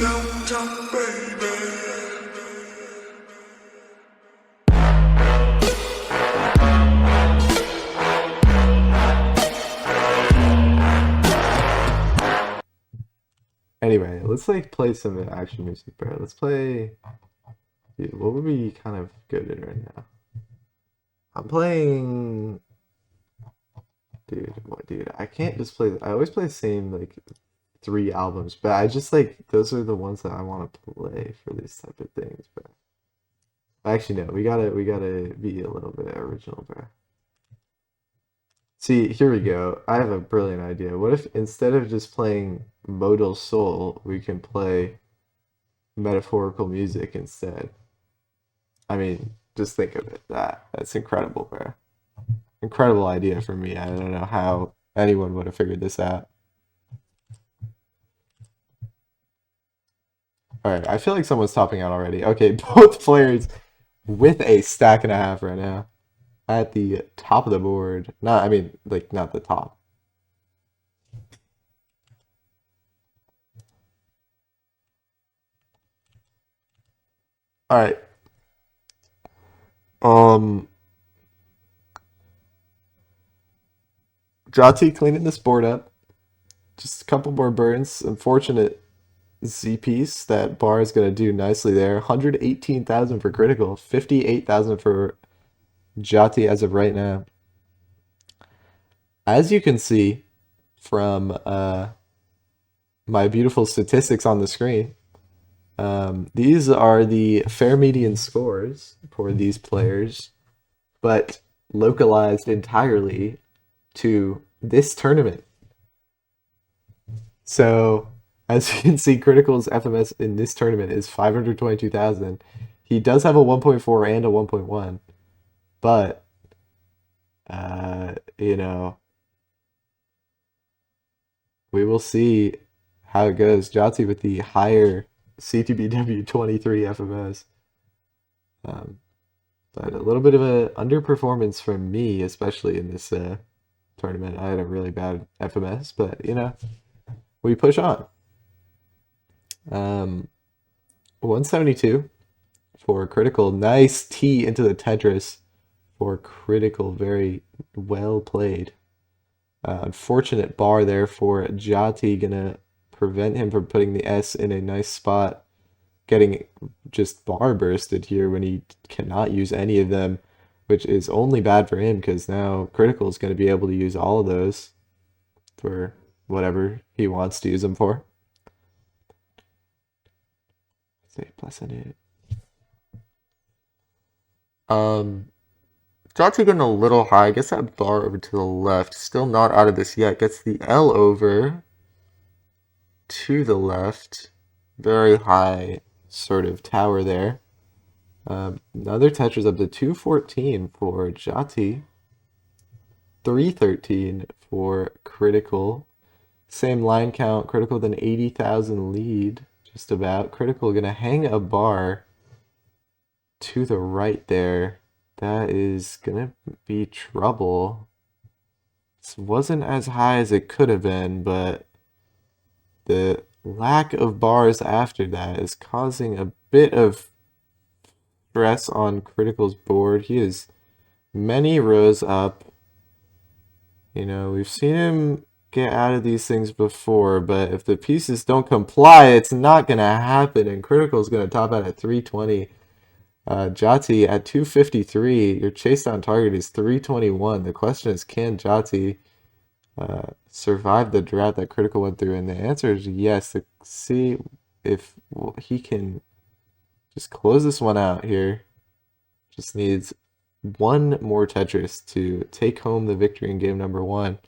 downtown, baby. Anyway, let's like play some action music, bro. Let's play. Dude, what would be kind of good in right now? I'm playing. Dude, what, dude? I can't just play. I always play the same like three albums, but I just like those are the ones that I want to play for these type of things, bro. Actually, no, we gotta be a little bit original, bro. See, here we go. I have a brilliant idea. What if instead of just playing Modal Soul, we can play metaphorical music instead? I mean, just think of it. That's incredible, bro. Incredible idea for me. I don't know how anyone would have figured this out. All right, I feel like someone's topping out already. Okay, both players with a stack and a half right now at the top of the board. Not, I mean, like not the top. All right. Um, Jati cleaning this board up. Just a couple more burns. Unfortunate Z piece. That bar is gonna do nicely there. 118,000 for critical. 58,000 for Jati as of right now. As you can see from my beautiful statistics on the screen, these are the fair median scores for these players, but localized entirely to this tournament. So, as you can see, Critical's FMS in this tournament is 522,000. He does have a 1.4 and a 1.1, but, you know, we will see how it goes. Jati with the higher Ctbw 23 FMS. Um, but a little bit of a underperformance from me, especially in this tournament. I had a really bad FMS, but you know, we push on. 172 for critical. Nice T into the Tetris for critical. Very well played. Unfortunate bar there for Jati, gonna prevent him from putting the S in a nice spot. Getting just bar bursted here when he cannot use any of them, which is only bad for him because now critical is going to be able to use all of those for whatever he wants to use them for. Say plus in it. Jot's getting a little high. Gets that bar over to the left. Still not out of this yet. Gets the L over to the left. Very high sort of tower there. Another Tetris up to 214 for Jati. 313 for critical. Same line count. Critical with an 80,000 lead. Just about. Critical gonna hang a bar to the right there. That is gonna be trouble. This wasn't as high as it could have been, but the lack of bars after that is causing a bit of stress on Critical's board. He is many rows up. You know, we've seen him get out of these things before, but if the pieces don't comply, it's not going to happen, and Critical's going to top out at 320. Jati at 253. Your chase down target is 321. The question is, can Jati survive the drought that Critical went through? And the answer is yes. Let's see if he can just close this one out here. Just needs one more Tetris to take home the victory in game number one.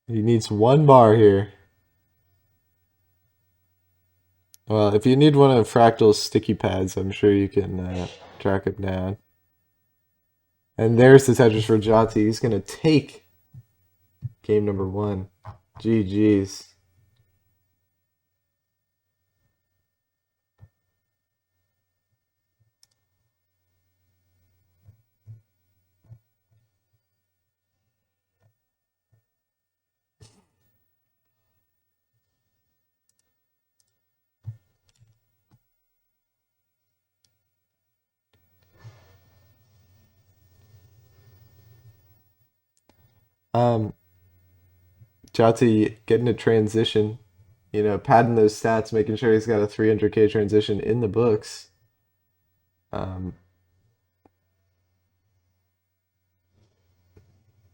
He needs one bar here. Well, if you need one of Fractal's sticky pads, I'm sure you can track it down. And there's the Tetris for Jati. He's going to take game number one. GG's. Um, Jati getting a transition, padding those stats, making sure he's got a 300k transition in the books. Um,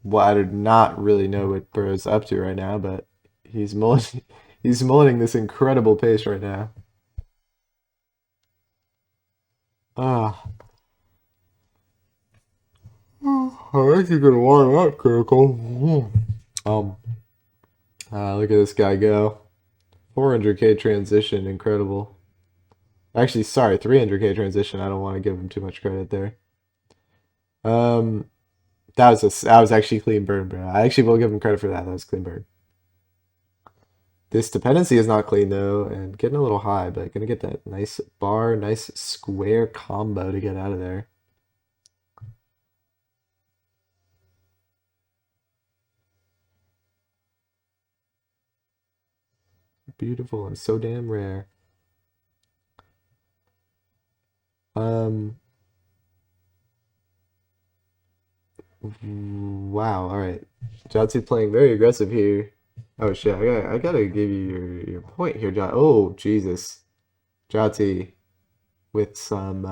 well, I do not really know what Burrow's up to right now, but he's mulling, he's mulling this incredible pace right now. Ah, I think you're gonna warm up, Critical. Um, Look at this guy go. 400k transition, incredible. Actually, sorry, 300k transition. I don't want to give him too much credit there. Um, that was actually clean burn, bro. I actually will give him credit for that. That was clean burn. This dependency is not clean though, and getting a little high, but gonna get that nice bar, nice square combo to get out of there. Beautiful and so damn rare. Um, wow. All right, Jotzi playing very aggressive here. Oh shit! I gotta give you your point here, Jot. Oh Jesus, Jotzi with some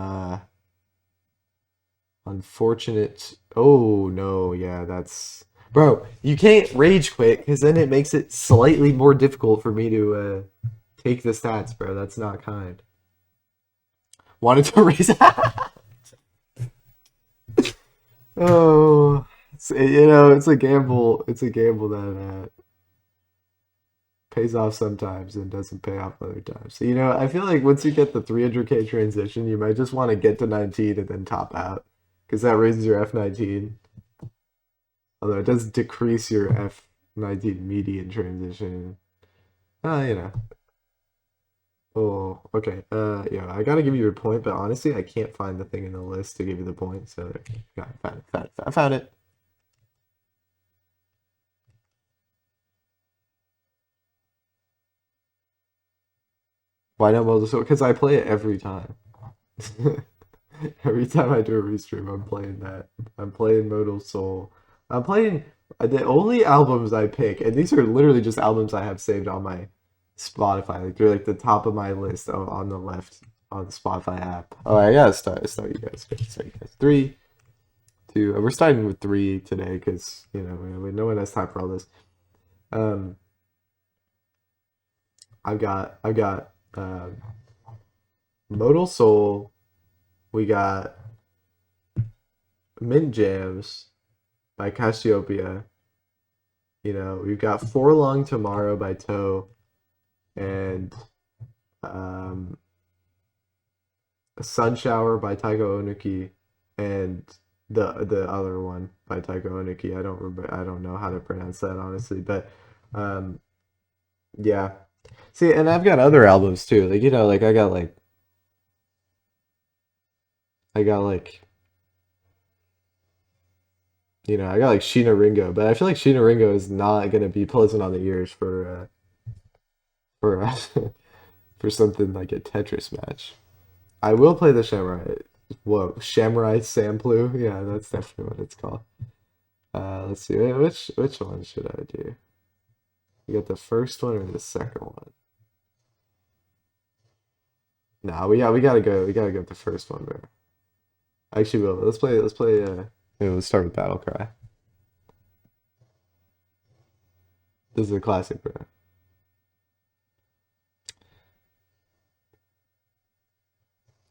unfortunate. Oh no, yeah, that's bro. You can't rage quit because then it makes it slightly more difficult for me to take the stats, bro. That's not kind. Wanted to raise. Oh, it's a gamble. It's a gamble that pays off sometimes and doesn't pay off other times. So, I feel like once you get the 300k transition, you might just want to get to 19 and then top out because that raises your F19. Although it does decrease your F19 median transition. You know. Oh, okay. Yeah, I gotta give you your point, but honestly, I can't find the thing in the list to give you the point. So, yeah, I found it. Why not Modal Soul? Because I play it every time. Every time I do a restream, I'm playing that. I'm playing Modal Soul. I'm playing the only albums I pick, and these are literally just albums I have saved on my Spotify. Like they're like the top of my list on the left on the Spotify app. Oh, I gotta start you guys. Start you guys. Three, two. We're starting with three today because no one has time for all this. Um, I've got Modal Soul. We got Mint Jams by Cassiopeia. We've got For Long Tomorrow by Toe and um, A Sun Shower by Taiko Onuki and the other one by Taiko Onuki. I don't know how to pronounce that honestly, but um, yeah. See, and I've got other albums too. Like I got like I got like Sheena Ringo, but I feel like Sheena Ringo is not gonna be pleasant on the ears for for something like a Tetris match. I will play the Samurai. Whoa, Samurai Samplu. Yeah, that's definitely what it's called. Let's see. Which one should I do? You got the first one or the second one? Nah, we gotta go. We gotta go with the first one, bro. Actually, will let's play. Let's play. Let's start with Battle Cry. This is a classic, bro.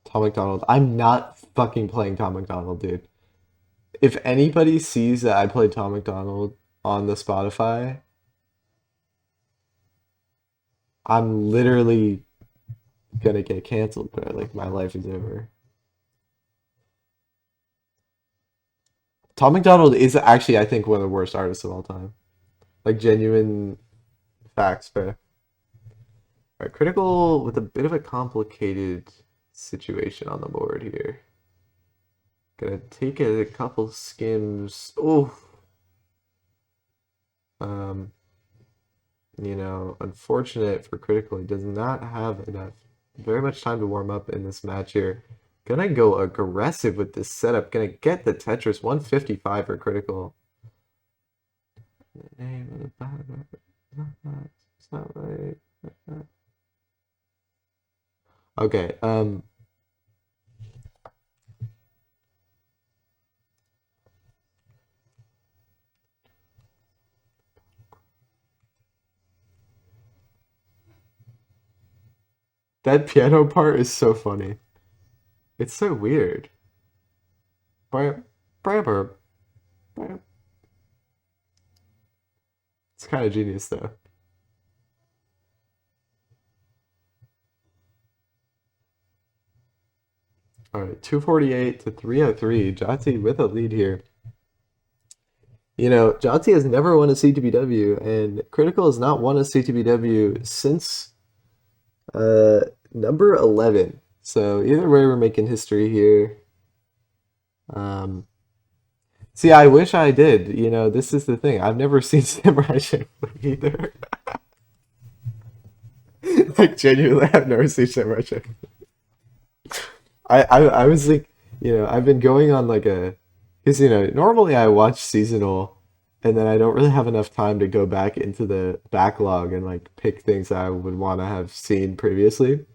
Tom McDonald. I'm not fucking playing Tom McDonald, dude. If anybody sees that I play Tom McDonald on the Spotify, I'm literally gonna get canceled, bro. Like my life is over. Tom McDonald is actually, I think, one of the worst artists of all time. Like genuine facts, bro. Right, Critical with a bit of a complicated situation on the board here. Gonna take a couple skims. Oh, um, unfortunate for Critical. He does not have enough, very much time to warm up in this match here. Gonna go aggressive with this setup. Gonna get the Tetris 155 for Critical. The name of the battle. It's not right. Okay. That piano part is so funny. It's so weird. Bam, bam, bam, bam. It's kind of genius though. All right, 248 to 303. Jati with a lead here. You know, Jati has never won a CTBW, and Critical has not won a CTBW since uh number 11. So either way, we're making history here. Um, See, I wish I did. You know, this is the thing. I've never seen Samurai Champloo either. Like genuinely, I've never seen Samurai Champloo. I was like, you know, I've been going on like a, because you know, normally I watch seasonal, and then I don't really have enough time to go back into the backlog and like pick things I would want to have seen previously.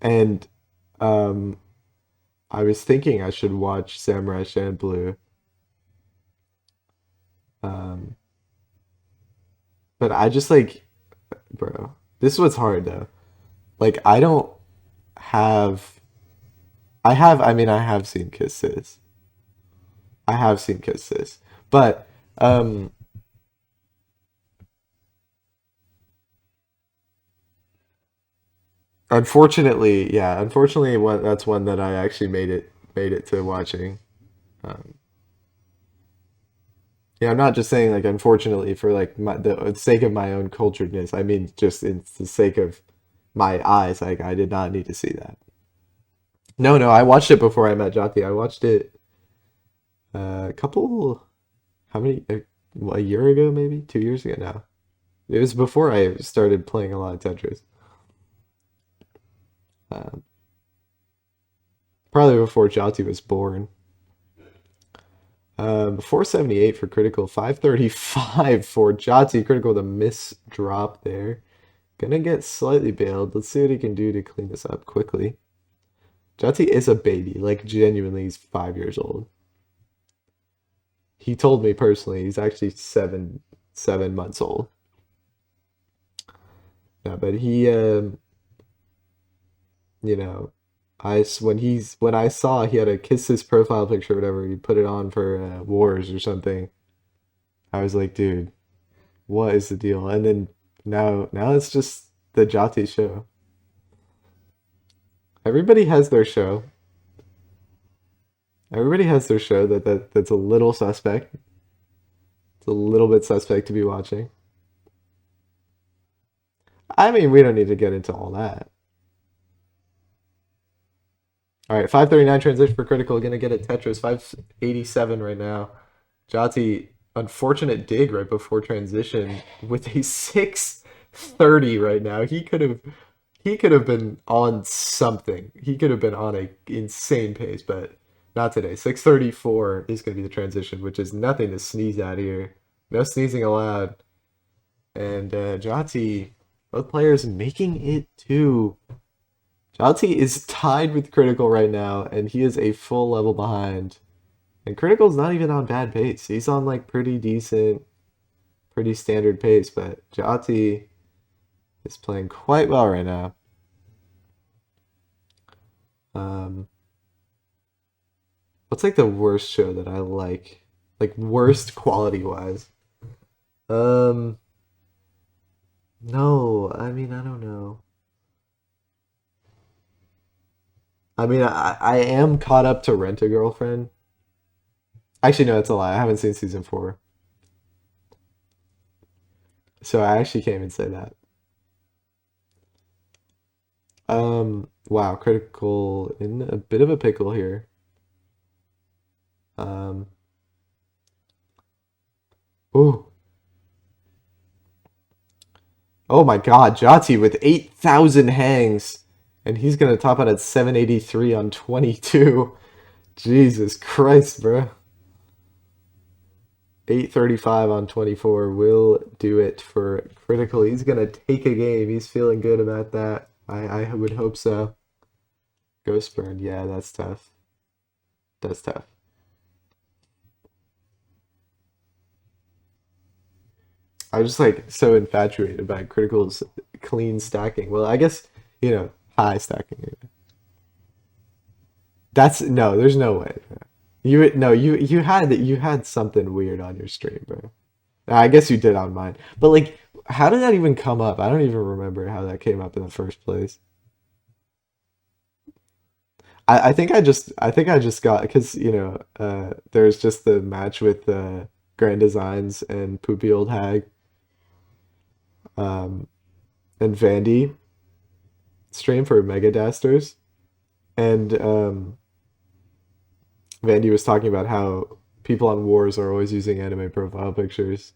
And um, I was thinking I should watch Samurai Champloo. Um, but I just like, bro, this is what's hard though. Like I don't have, I mean, I have seen Kisses. I have seen Kisses. But um unfortunately, yeah, unfortunately that's one that I actually made it to watching. Um yeah, I'm not just saying like unfortunately for like the sake of my own culturedness. I mean just in the sake of my eyes. Like I did not need to see that. No, no, I watched it before I met Jati. I watched it a couple, how many, a year ago maybe? 2 years ago now. It was before I started playing a lot of Tetris. Um, Probably before Jati was born. 478 for critical, 535 for Jati. Critical, the miss drop there. Gonna get slightly bailed. Let's see what he can do to clean this up quickly. Jati is a baby, like genuinely, he's 5 years old. He told me personally he's actually 7 months old. Yeah, but he you know, when I saw he had a kiss his profile picture or whatever, he put it on for Wars or something. I was like, dude, what is the deal? And then now it's just the Jati show. Everybody has their show. Everybody has their show that's a little suspect. It's a little bit suspect to be watching. I mean, we don't need to get into all that. All right, 539 transition for critical. Gonna get it Tetris 587 right now. Jati, unfortunate dig right before transition with a 630 right now. He could have been on something. He could have been on a insane pace, but not today. 634 is gonna be the transition, which is nothing to sneeze at here. No sneezing allowed. And Jati, both players making it to. Jati is tied with Critical right now, and he is a full level behind. And Critical's not even on bad pace. He's on like pretty decent, pretty standard pace, but Jati is playing quite well right now. Um, what's like the worst show that I like? Like worst quality wise? Um, no, I mean I don't know. I mean I am caught up to Rent a Girlfriend. Actually, no, that's a lie. I haven't seen season four, so I actually can't even say that. Wow, Critical in a bit of a pickle here. Um, ooh, oh my God, Jati with 8,000 hangs, and he's gonna top out at 783 on 22. Jesus Christ, bro. 8:35 on 24 will do it for Critical. He's gonna take a game. He's feeling good about that. I would hope so. Ghost Burn, yeah, that's tough. That's tough. I'm just like so infatuated by Critical's clean stacking. Well, I guess, high stacking. That's no, there's no way. You no, you had something weird on your stream, bro. I guess you did on mine. But like how did that even come up? I don't even remember how that came up in the first place. I think I just got because there's just the match with Grand Designs and Poopy Old Hag um and Vandy stream for Mega Dasters, and Vandy was talking about how people on Wars are always using anime profile pictures.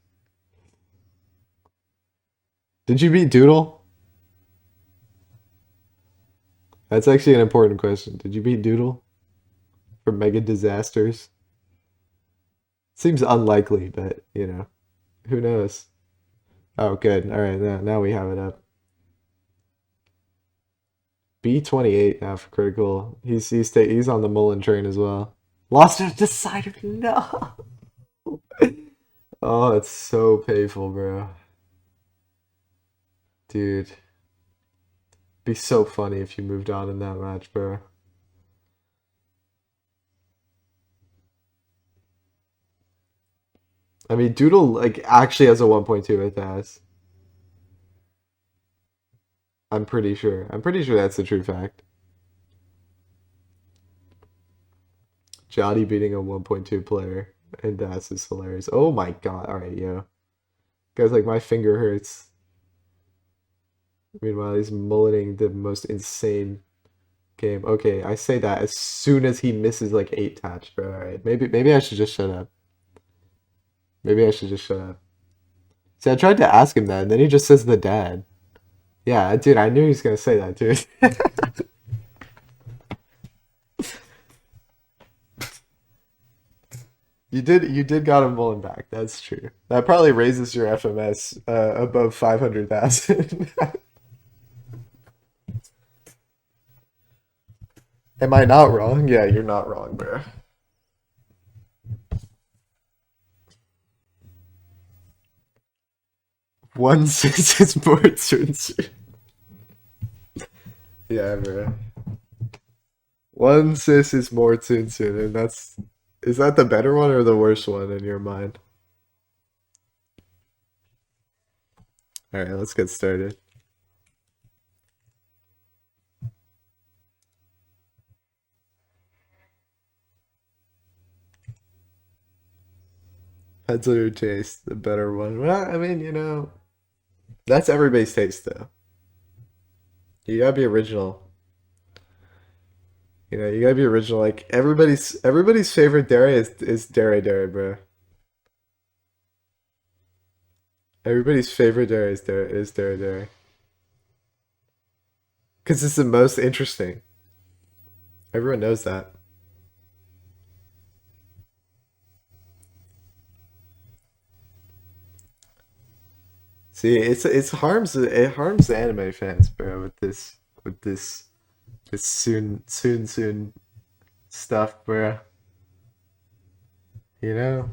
Did you beat Doodle? That's actually an important question. Did you beat Doodle for Mega Disasters? Seems unlikely, but who knows? Oh, good. All right, now we have it up. B28 now for Critical. He's on the Mullen train as well. Lost a decider. No. Oh, it's so painful, bro. Dude, be so funny if you moved on in that match, bro. I mean, Doodle like actually has a 1.2 with ass. I'm pretty sure. I'm pretty sure that's the true fact. Jati beating a 1.2 player and Das is hilarious. Oh my god. All right, yo. Guys, like my finger hurts. Meanwhile, he's mulleting the most insane game. Okay, I say that as soon as he misses like 8 touch, bro. All right, maybe I should just shut up. Maybe I should just shut up. See, I tried to ask him that, and then he just says the dad. Yeah, dude, I knew he was gonna say that, dude. You did got him mulling back. That's true. That probably raises your FMS above 500,000. Am I not wrong? Yeah, you're not wrong, bro. One six is more expensive. Yeah, bro. One sis is more Tsutsu, and is that the better one or the worst one in your mind? All right, let's get started. Depends on your taste, the better one. Well, I mean, that's everybody's taste, though. You gotta be original. You gotta be original. Like everybody's favorite dairy is dairy dairy, bro. Everybody's favorite dairy is dairy dairy. Because it's the most interesting. Everyone knows that. See, it harms the anime fans, bro, with this soon stuff, bro. You know?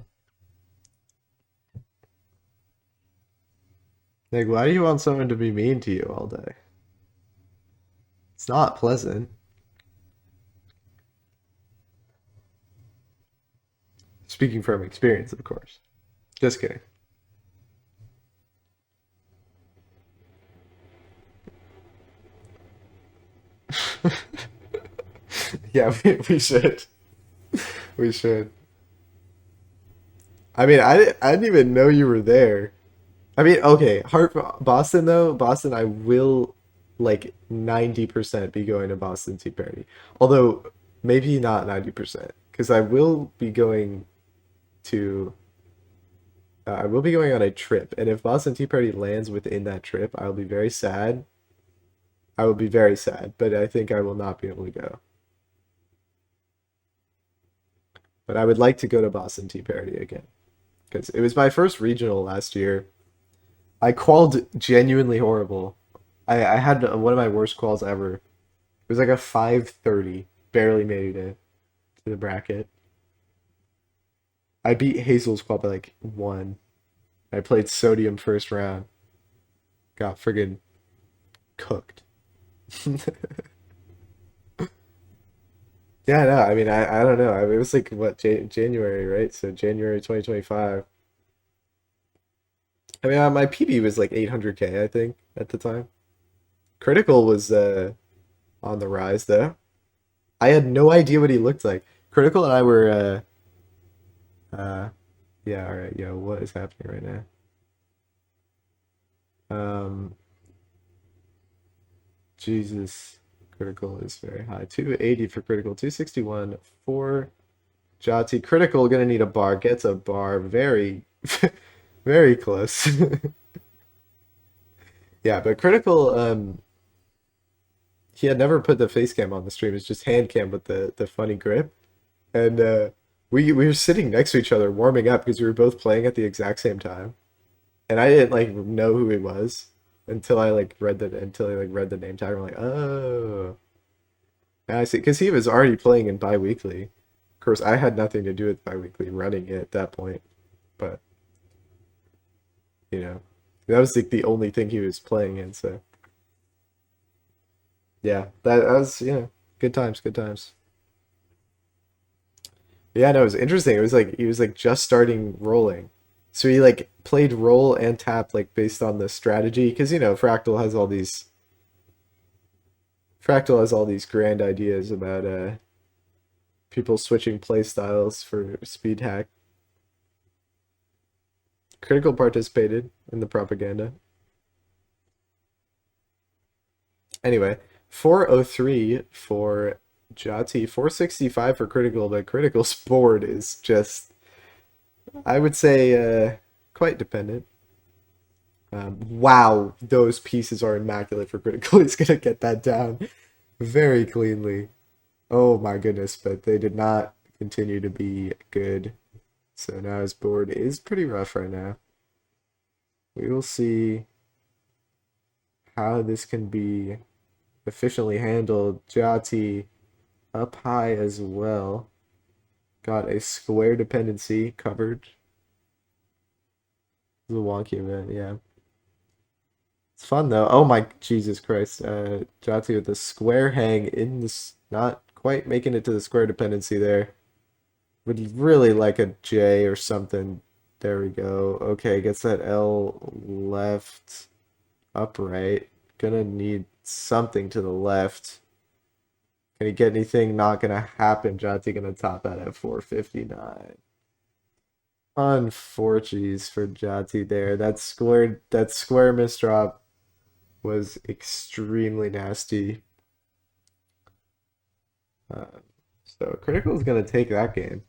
Like, why do you want someone to be mean to you all day? It's not pleasant. Speaking from experience, of course. Just kidding. Yeah, we should. We should. I mean, I didn't even know you were there. I mean, okay, Boston though, Boston, I will like 90% be going to Boston Tea Party. Although maybe not 90%, because to I will be going on a trip, and if Boston Tea Party lands within that trip, I'll be very sad. I will be very sad, but I think I will not be able to go. But I would like to go to Boston Tea Party again because it was my first regional last year. I qualled genuinely horrible. I had one of my worst quals ever. It was like a 530. Barely made it to the bracket. I beat Hazel's qual by like one. I played Sodium first round. Got friggin' cooked. Yeah, no, I mean, I don't know. I mean, it was like what January, right? So January 2025. I mean, my PB was like 800K, I think, at the time. Critical was on the rise though. I had no idea what he looked like. Critical and I were yeah, all right, yo, what is happening right now? Um, Jesus, critical is very high. 280 for critical, 261 for Jati. Critical gonna need a bar. Gets a bar. Very, very close. Yeah, but critical. He had never put the face cam on the stream. It's just hand cam with the funny grip, and we were sitting next to each other warming up because we were both playing at the exact same time, and I didn't like know who he was until I like read the name tag. I'm like, oh, now I see, because he was already playing in biweekly. Of course, I had nothing to do with biweekly running it at that point, but you know, that was like the only thing he was playing in. So yeah, that was good times, good times. Yeah, no, it was interesting. It was like he was like just starting rolling. So he like played roll and tap like based on the strategy because Fractal has all these grand ideas about people switching play styles for speed hack. Critical participated in the propaganda. Anyway, 403 for Jati, 465 for Critical, but Critical's board is just, I would say, quite dependent. Wow, those pieces are immaculate for Critical. He's gonna get that down very cleanly. Oh my goodness, but they did not continue to be good. So now his board is pretty rough right now. We will see how this can be efficiently handled. Jati up high as well. Got a square dependency covered. It's a wonky event, yeah. It's fun though. Oh my Jesus Christ. Jati with the square hang in this, not quite making it to the square dependency there. Would really like a J or something. There we go. Okay, gets that L left, upright. Gonna need something to the left. Can he get anything? Not gonna happen. Jati gonna top out at 459. Unfortunate for Jati there. That square misdrop was extremely nasty. Uh, so Critical is gonna take that game.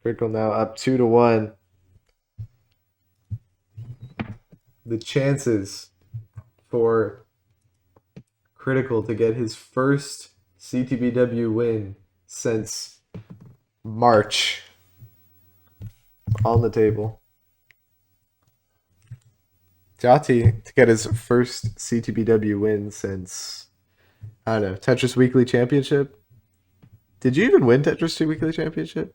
Critical now up 2-1. The chances for Critical to get his first Ctbw win since March on the table. Jati to get his first Ctbw win since, I don't know, Tetris Weekly Championship. Did you even win Tetris 2 Weekly Championship?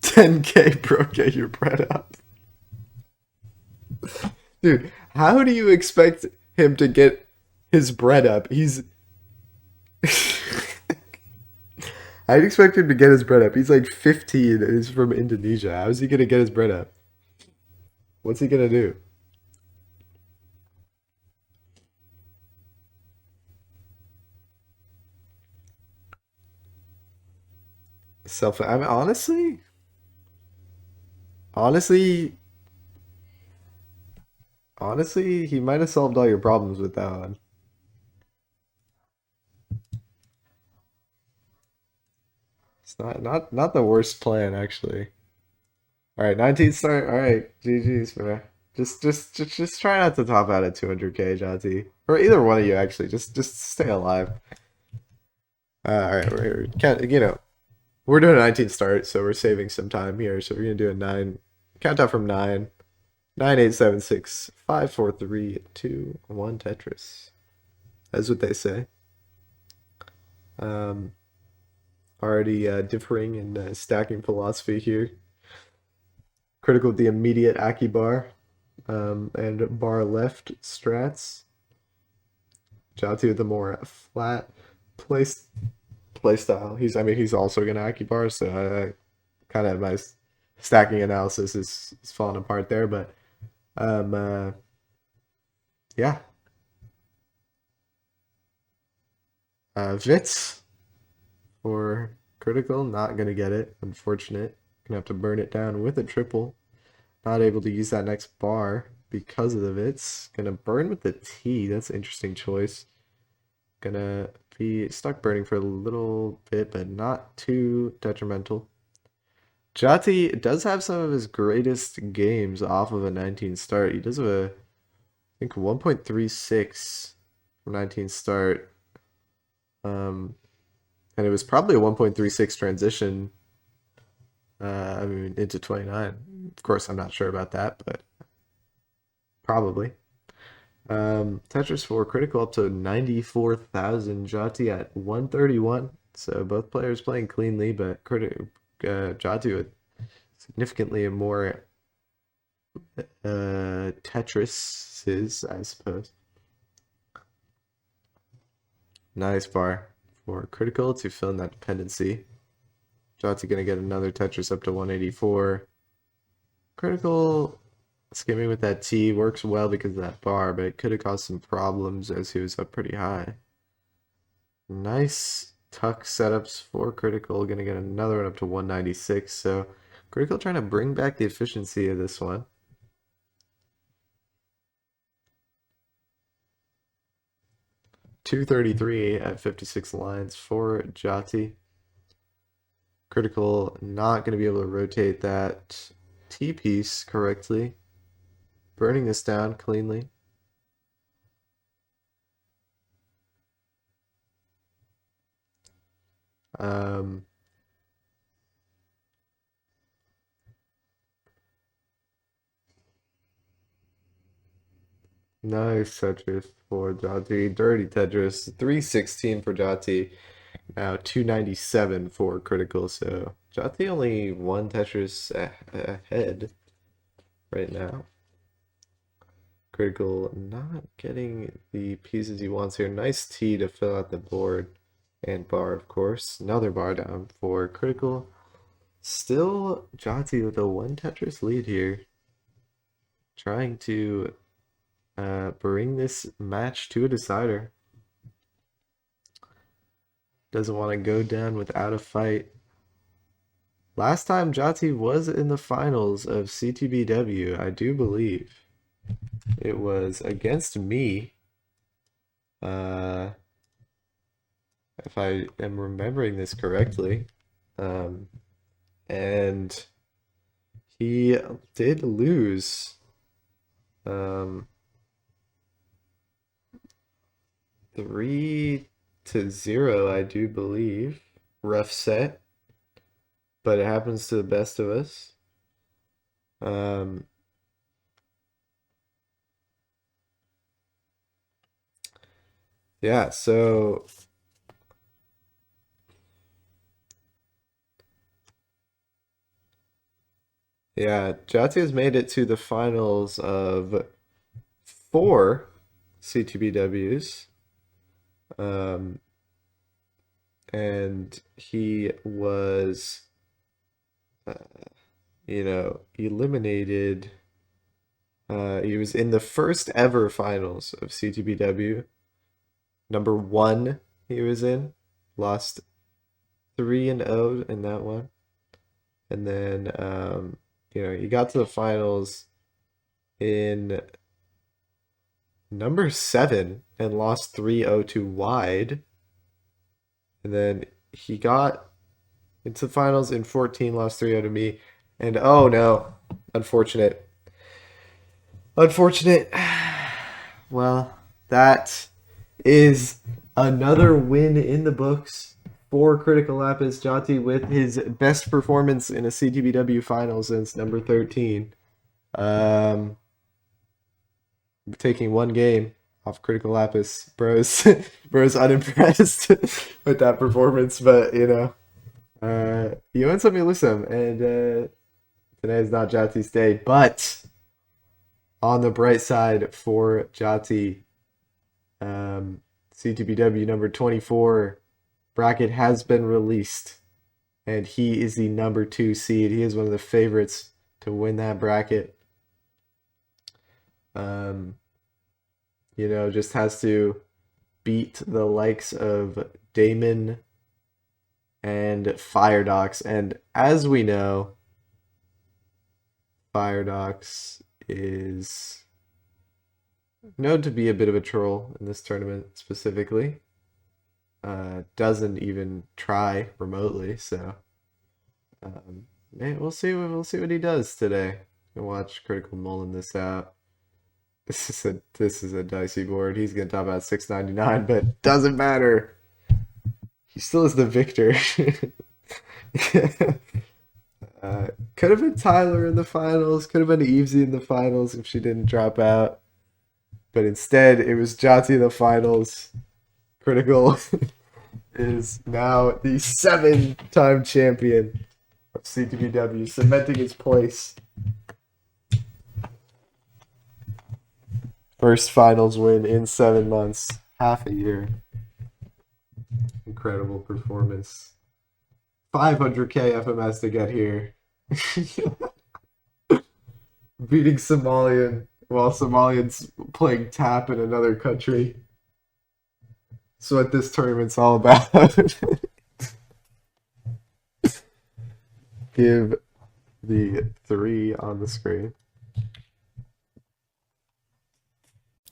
10K, bro, get your bread up. Dude, how do you expect him to get his bread up? I'd expect him to get his bread up. He's like 15 and he's from Indonesia. How is he gonna get his bread up? What's he gonna do? I mean, honestly, honestly, he might have solved all your problems with that one. It's not the worst plan actually. All right, 19 start. All right, GG's, man. Just try not to top out at 200k, Jati. Or either one of you, actually. Just stay alive. All right, we're doing a 19 start, so we're saving some time here. So we're gonna do a 9 countdown from 9, 9, 8, 7, 6, 5, 4, 3, 2, 1 Tetris. That's what they say. Um, already differing in stacking philosophy here. Critical of the immediate Aki bar and bar left strats. Jati with the more flat place play style. He's also gonna Aki bar, so kind of my stacking analysis is falling apart there. But um, uh, yeah, Vits for critical, not gonna get it. Unfortunate. Gonna have to burn it down with a triple. Not able to use that next bar because of the Vits. Gonna burn with the T. That's an interesting choice. Gonna be stuck burning for a little bit, but not too detrimental. Jati does have some of his greatest games off of a 19 start. He does have I think 1.36 from 19 start. Um, and it was probably a 1.36 transition, into 29. Of course, I'm not sure about that, but probably. Tetris 4 critical up to 94,000. Jati at 131. So both players playing cleanly, but Jati with significantly more Tetrises, I suppose. Nice bar for critical to fill in that dependency. Jati gonna get another Tetris up to 184. Critical skimming with that T works well because of that bar, but it could have caused some problems as he was up pretty high. Nice tuck setups for critical. Gonna get another one up to 196. So critical trying to bring back the efficiency of this one. 233 at 56 lines for Jati. Critical not going to be able to rotate that T piece correctly. Burning this down cleanly. Um, nice Tetris for Jati. Dirty Tetris. 316 for Jati. Now 297 for critical. So Jati only one Tetris ahead right now. Critical not getting the pieces he wants here. Nice T to fill out the board and bar, of course. Another bar down for critical. Still Jati with a one Tetris lead here. Trying to bring this match to a decider. Doesn't want to go down without a fight. Last time Jati was in the finals of Ctbw, I do believe. It was against me. If I am remembering this correctly. And he did lose. 3-0, I do believe. Rough set, but it happens to the best of us. Yeah, so yeah, Jati has made it to the finals of 4 CTBWs. Um, and he was, uh, eliminated. He was in the first ever finals of CTBW. Number 1 he was in, lost 3-0 in that one. And then, he got to the finals in number 7 and lost 3-0 to Wide. And then he got into the finals in 14, lost 3-0 to me. And oh no, unfortunate. Unfortunate. Well, that is another win in the books for Cryticalapis. Jati with his best performance in a Ctbw final since number 13. Taking one game off Cryticalapis. Bro's unimpressed with that performance, but you know, you win some, you lose some, and today is not Jati's day. But on the bright side for Jati, Ctbw number 24 bracket has been released, and he is the number 2 seed. He is one of the favorites to win that bracket. You know, just has to beat the likes of Damon and Firedox. And as we know, Firedox is known to be a bit of a troll in this tournament specifically. Doesn't even try remotely, so we'll see what he does today. Gonna watch Critical mulling this out. This is a dicey board. He's gonna top out 699, but doesn't matter. He still is the victor. Could have been Tyler in the finals. Could have been Evesy in the finals if she didn't drop out. But instead, it was Jati in the finals. Critical is now the 7-time champion of Ctbw, cementing his place. First finals win in 7 months, half a year. Incredible performance. 500k FMS to get here. Beating Somalian while Somalians playing tap in another country. That's what this tournament's all about. Give the 3 on the screen.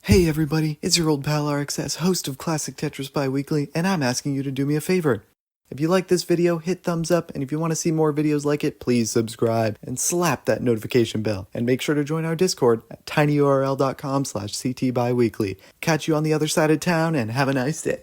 Hey everybody, it's your old pal RxS, host of Classic Tetris Bi-Weekly, and I'm asking you to do me a favor. If you like this video, hit thumbs up, and if you want to see more videos like it, please subscribe and slap that notification bell. And make sure to join our Discord at tinyurl.com/ctbiweekly. Catch you on the other side of town, and have a nice day.